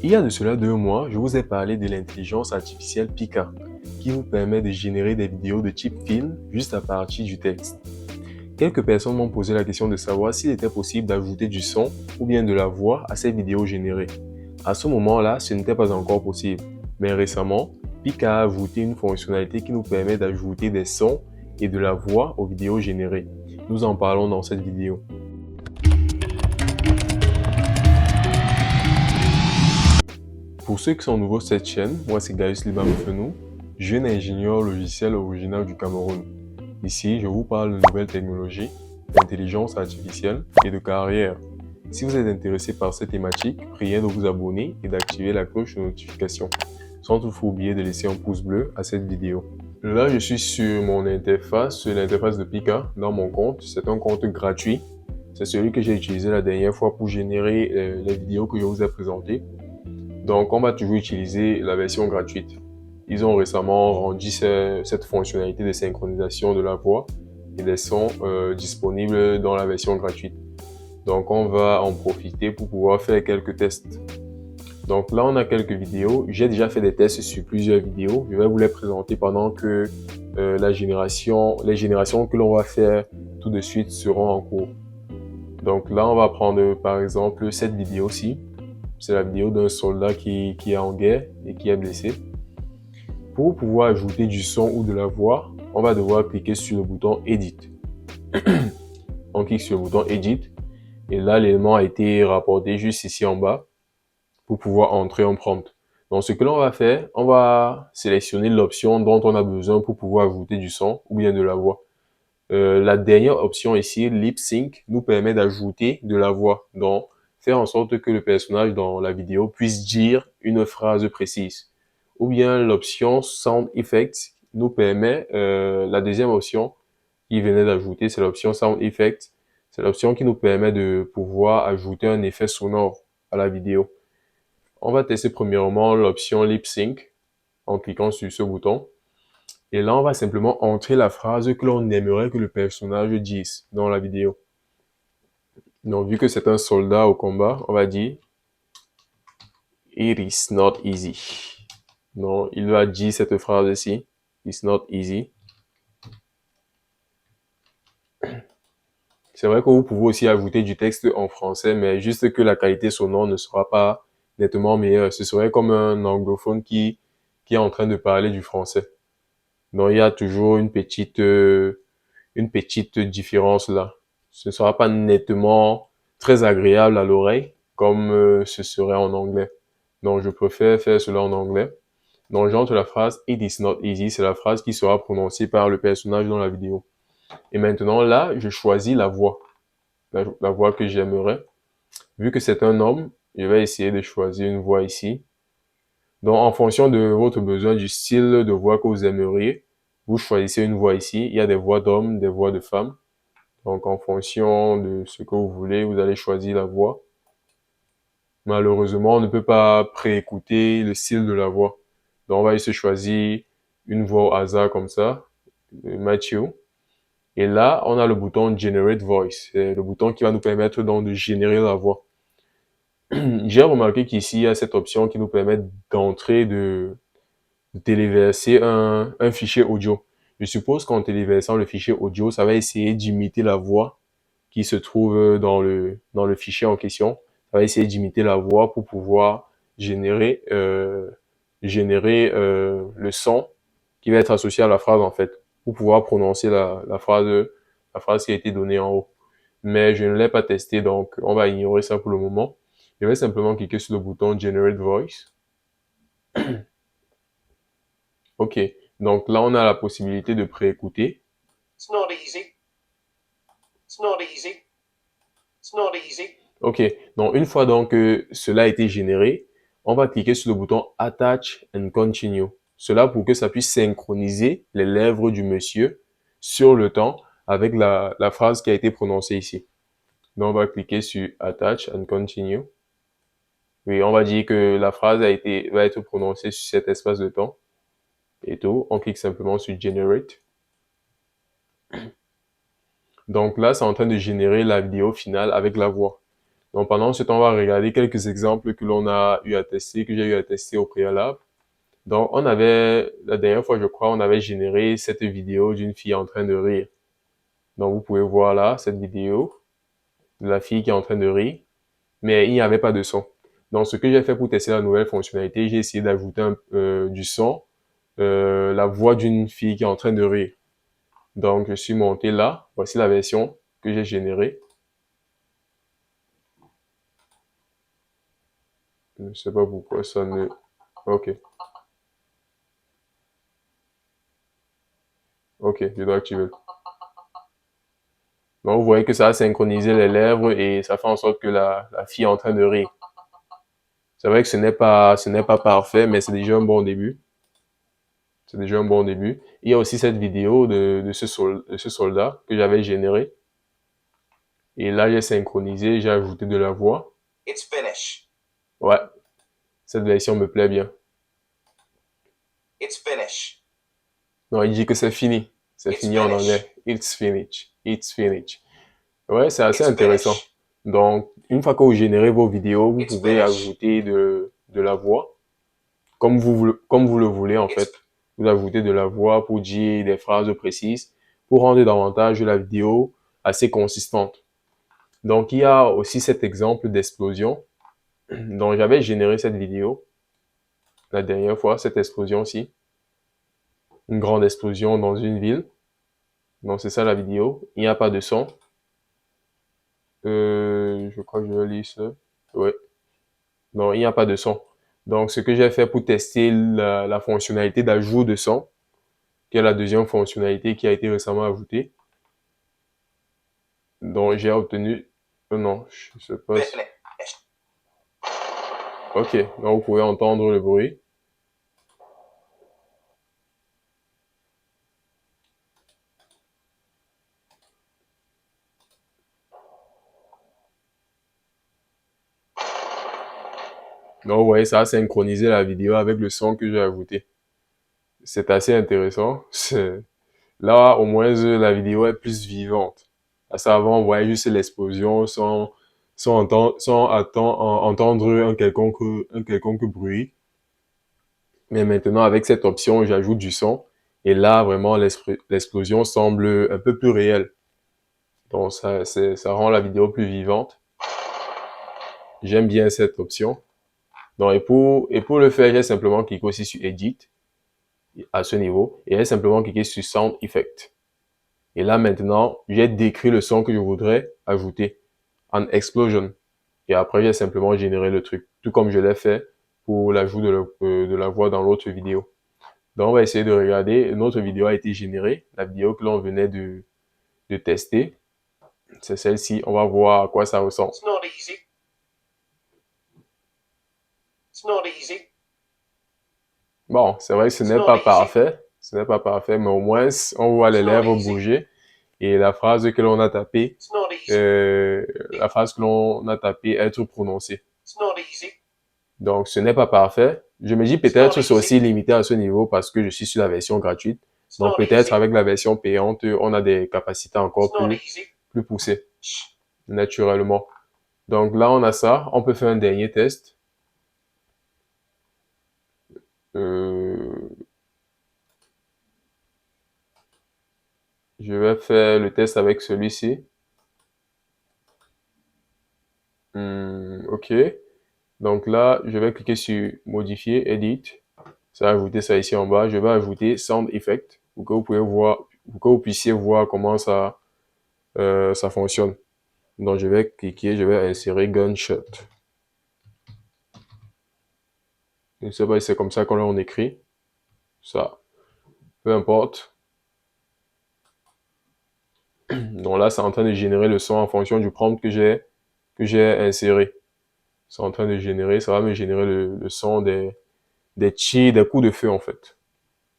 Il y a de cela 2 mois, je vous ai parlé de l'intelligence artificielle Pika, qui vous permet de générer des vidéos de type film juste à partir du texte. Quelques personnes m'ont posé la question de savoir s'il était possible d'ajouter du son ou bien de la voix à ces vidéos générées. À ce moment-là, ce n'était pas encore possible, mais récemment, Pika a ajouté une fonctionnalité qui nous permet d'ajouter des sons et de la voix aux vidéos générées. Nous en parlons dans cette vidéo. Pour ceux qui sont nouveaux sur cette chaîne, moi c'est Gaius Libamfenou, jeune ingénieur logiciel originaire du Cameroun. Ici, je vous parle de nouvelles technologies, d'intelligence artificielle et de carrière. Si vous êtes intéressé par cette thématique, priez de vous abonner et d'activer la cloche de notification, sans toutefois oublier de laisser un pouce bleu à cette vidéo. Là, je suis sur mon interface, sur l'interface de Pika, dans mon compte. C'est un compte gratuit. C'est celui que j'ai utilisé la dernière fois pour générer les vidéos que je vous ai présentées. Donc, on va toujours utiliser la version gratuite. Ils ont récemment rendu cette fonctionnalité de synchronisation de la voix et des sons disponibles dans la version gratuite. Donc, on va en profiter pour pouvoir faire quelques tests. Donc là, on a quelques vidéos. J'ai déjà fait des tests sur plusieurs vidéos. Je vais vous les présenter pendant que les générations que l'on va faire tout de suite seront en cours. Donc là, on va prendre par exemple cette vidéo-ci. C'est la vidéo d'un soldat qui est en guerre et qui est blessé. Pour pouvoir ajouter du son ou de la voix, on va devoir cliquer sur le bouton Edit. On clique sur le bouton Edit et là, l'élément a été rapporté juste ici en bas pour pouvoir entrer en prompt. Donc, ce que l'on va faire, on va sélectionner l'option dont on a besoin pour pouvoir ajouter du son ou bien de la voix. La dernière option ici, Lip Sync, nous permet d'ajouter de la voix. Donc, faire en sorte que le personnage dans la vidéo puisse dire une phrase précise. Ou bien l'option Sound Effects nous permet, la deuxième option qui venait d'ajouter, c'est l'option Sound Effects. C'est l'option qui nous permet de pouvoir ajouter un effet sonore à la vidéo. On va tester premièrement l'option Lip Sync en cliquant sur ce bouton. Et là, on va simplement entrer la phrase que l'on aimerait que le personnage dise dans la vidéo. Donc, vu que c'est un soldat au combat, on va dire It is not easy. Donc, il va dire cette phrase-ci. It's not easy. C'est vrai que vous pouvez aussi ajouter du texte en français, mais juste que la qualité sonore ne sera pas nettement meilleure. Ce serait comme un anglophone qui est en train de parler du français. Donc, il y a toujours une petite différence là. Ce ne sera pas nettement très agréable à l'oreille comme ce serait en anglais. Donc, je préfère faire cela en anglais. Donc, j'entre la phrase It is not easy. C'est la phrase qui sera prononcée par le personnage dans la vidéo. Et maintenant, là, je choisis la voix. La voix que j'aimerais. Vu que c'est un homme, je vais essayer de choisir une voix ici. Donc, en fonction de votre besoin, du style de voix que vous aimeriez, vous choisissez une voix ici. Il y a des voix d'hommes, des voix de femmes. Donc, en fonction de ce que vous voulez, vous allez choisir la voix. Malheureusement, on ne peut pas préécouter le style de la voix. Donc, on va essayer de choisir une voix au hasard comme ça, Matthew. Et là, on a le bouton Generate Voice. C'est le bouton qui va nous permettre donc de générer la voix. J'ai remarqué qu'ici, il y a cette option qui nous permet d'entrer, de téléverser un fichier audio. Je suppose qu'en téléversant le fichier audio, ça va essayer d'imiter la voix qui se trouve dans le fichier en question. Ça va essayer d'imiter la voix pour pouvoir générer le son qui va être associé à la phrase en fait, pour pouvoir prononcer la phrase qui a été donnée en haut. Mais je ne l'ai pas testé, donc on va ignorer ça pour le moment. Je vais simplement cliquer sur le bouton Generate Voice. Ok, donc là on a la possibilité de préécouter. It's not easy. It's not easy. It's not easy. Ok, donc une fois donc que cela a été généré, on va cliquer sur le bouton Attach and Continue. Cela pour que ça puisse synchroniser les lèvres du monsieur sur le temps avec la phrase qui a été prononcée ici. Donc on va cliquer sur Attach and Continue. Oui, on va dire que la phrase va être prononcée sur cet espace de temps. Et tout, on clique simplement sur Generate. Donc là, c'est en train de générer la vidéo finale avec la voix. Donc pendant ce temps, on va regarder quelques exemples que l'on a eu à tester, que j'ai eu à tester au préalable. Donc la dernière fois je crois, on avait généré cette vidéo d'une fille en train de rire. Donc vous pouvez voir là, cette vidéo de la fille qui est en train de rire, mais il n'y avait pas de son. Donc ce que j'ai fait pour tester la nouvelle fonctionnalité, j'ai essayé d'ajouter du son, la voix d'une fille qui est en train de rire. Donc je suis monté là, voici la version que j'ai générée. Je ne sais pas pourquoi ça ne... Ok, ok, je dois activer. Donc vous voyez que ça a synchronisé les lèvres et ça fait en sorte que la fille est en train de rire. C'est vrai que ce n'est pas parfait, mais c'est déjà un bon début. C'est déjà un bon début. Il y a aussi cette vidéo de ce soldat que j'avais généré. Et là, j'ai synchronisé, j'ai ajouté de la voix. It's finished. Ouais, cette version me plaît bien. It's finished. Non, il dit que c'est fini. C'est It's fini en finished. anglais. It's finished. It's finished. Ouais, c'est assez It's intéressant. finished. Donc, une fois que vous générez vos vidéos, vous It's pouvez finished. ajouter de la voix, comme vous le voulez en It's fait. Vous ajoutez de la voix pour dire des phrases précises, pour rendre davantage la vidéo assez consistante. Donc, il y a aussi cet exemple d'explosion dont j'avais généré cette vidéo la dernière fois, cette explosion-ci. Une grande explosion dans une ville. Donc, c'est ça la vidéo. Il n'y a pas de son. Je crois que je vais lire ça. Ouais. Non, il n'y a pas de son. Donc, ce que j'ai fait pour tester la fonctionnalité d'ajout de son, qui est la deuxième fonctionnalité qui a été récemment ajoutée. Donc, j'ai obtenu... non, je sais pas. finished. Ok, donc vous pouvez entendre le bruit. Donc, vous voyez, ça a synchronisé la vidéo avec le son que j'ai ajouté. C'est assez intéressant. Là, au moins, la vidéo est plus vivante. Parce qu'avant, on voyait juste l'explosion sans entendre un quelconque bruit. Mais maintenant, avec cette option, j'ajoute du son. Et là, vraiment, l'explosion semble un peu plus réelle. Donc, ça rend la vidéo plus vivante. J'aime bien cette option. Donc, et pour le faire, j'ai simplement cliqué aussi sur Edit à ce niveau. Et j'ai simplement cliqué sur Sound Effect. Et là, maintenant, j'ai décrit le son que je voudrais ajouter en Explosion. Et après, j'ai simplement généré le truc. Tout comme je l'ai fait pour l'ajout de la voix dans l'autre vidéo. Donc, on va essayer de regarder. Notre vidéo a été générée. La vidéo que l'on venait de tester, c'est celle-ci. On va voir à quoi ça ressemble. It's not easy. It's not easy. Bon, c'est vrai que ce It's n'est not pas easy. parfait. Ce n'est pas parfait, mais au moins, on voit les It's not lèvres easy. bouger. Et la phrase que l'on a tapée, It's not easy. la phrase que l'on a tapée être prononcée. It's not easy. Donc, ce n'est pas parfait. Je me dis peut-être c'est aussi limité à ce niveau parce que je suis sur la version gratuite. It's Donc, not peut-être easy. avec la version payante, on a des capacités encore It's not easy. plus poussées, Shh. naturellement. Donc là, on a ça. On peut faire un dernier test. Euh, je vais faire le test avec celui-ci. OK. Donc là, je vais cliquer sur modifier, edit. Ça va ajouter ça ici en bas. Je vais ajouter sound effect pour que pour que vous puissiez voir comment ça fonctionne. Donc je vais cliquer, je vais insérer gunshot. Je ne sais pas si c'est comme ça qu'on écrit. Ça, peu importe. Donc là, c'est en train de générer le son en fonction du prompt que j'ai inséré. C'est en train de générer, ça va me générer le son des tirs, des coups de feu en fait.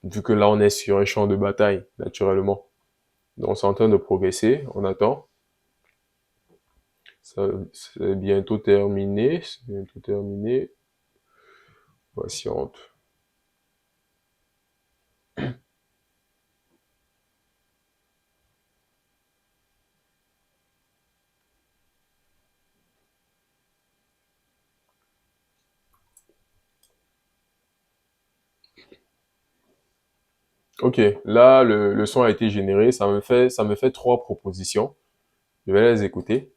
Vu que là, on est sur un champ de bataille, naturellement. Donc c'est en train de progresser, on attend. Ça, c'est bientôt terminé, c'est bientôt terminé. Patiente. Ok, là, le son a été généré. Ça me fait 3 propositions. Je vais les écouter.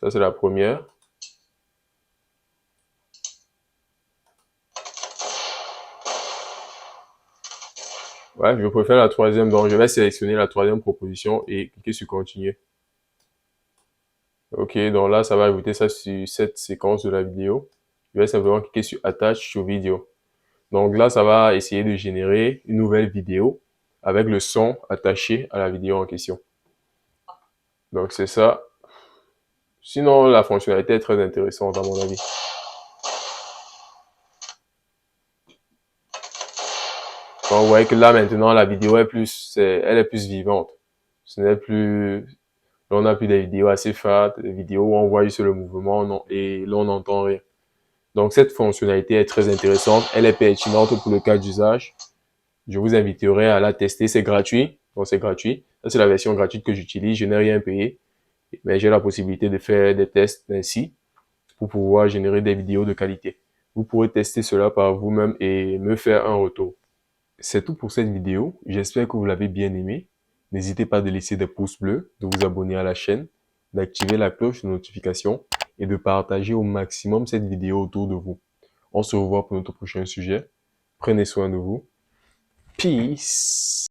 Ça, c'est la première. Ouais, je préfère la troisième. Donc, je vais sélectionner la troisième proposition et cliquer sur continuer. Ok, donc là, ça va ajouter ça sur cette séquence de la vidéo. Je vais simplement cliquer sur Attach to Video. Donc là, ça va essayer de générer une nouvelle vidéo avec le son attaché à la vidéo en question. Donc c'est ça. Sinon, la fonctionnalité est très intéressante à mon avis. Donc, vous voyez que là, maintenant, la vidéo est elle est plus vivante. Ce n'est plus, là, on n'a plus des vidéos assez fades, des vidéos où on voit juste le mouvement et là, on n'entend rien. Donc, cette fonctionnalité est très intéressante. Elle est pertinente pour le cas d'usage. Je vous inviterai à la tester. C'est gratuit. Donc, c'est gratuit. Ça, c'est la version gratuite que j'utilise. Je n'ai rien payé. Mais j'ai la possibilité de faire des tests ainsi pour pouvoir générer des vidéos de qualité. Vous pourrez tester cela par vous-même et me faire un retour. C'est tout pour cette vidéo. J'espère que vous l'avez bien aimé. N'hésitez pas de laisser des pouces bleus, de vous abonner à la chaîne, d'activer la cloche de notification et de partager au maximum cette vidéo autour de vous. On se revoit pour notre prochain sujet. Prenez soin de vous. Peace!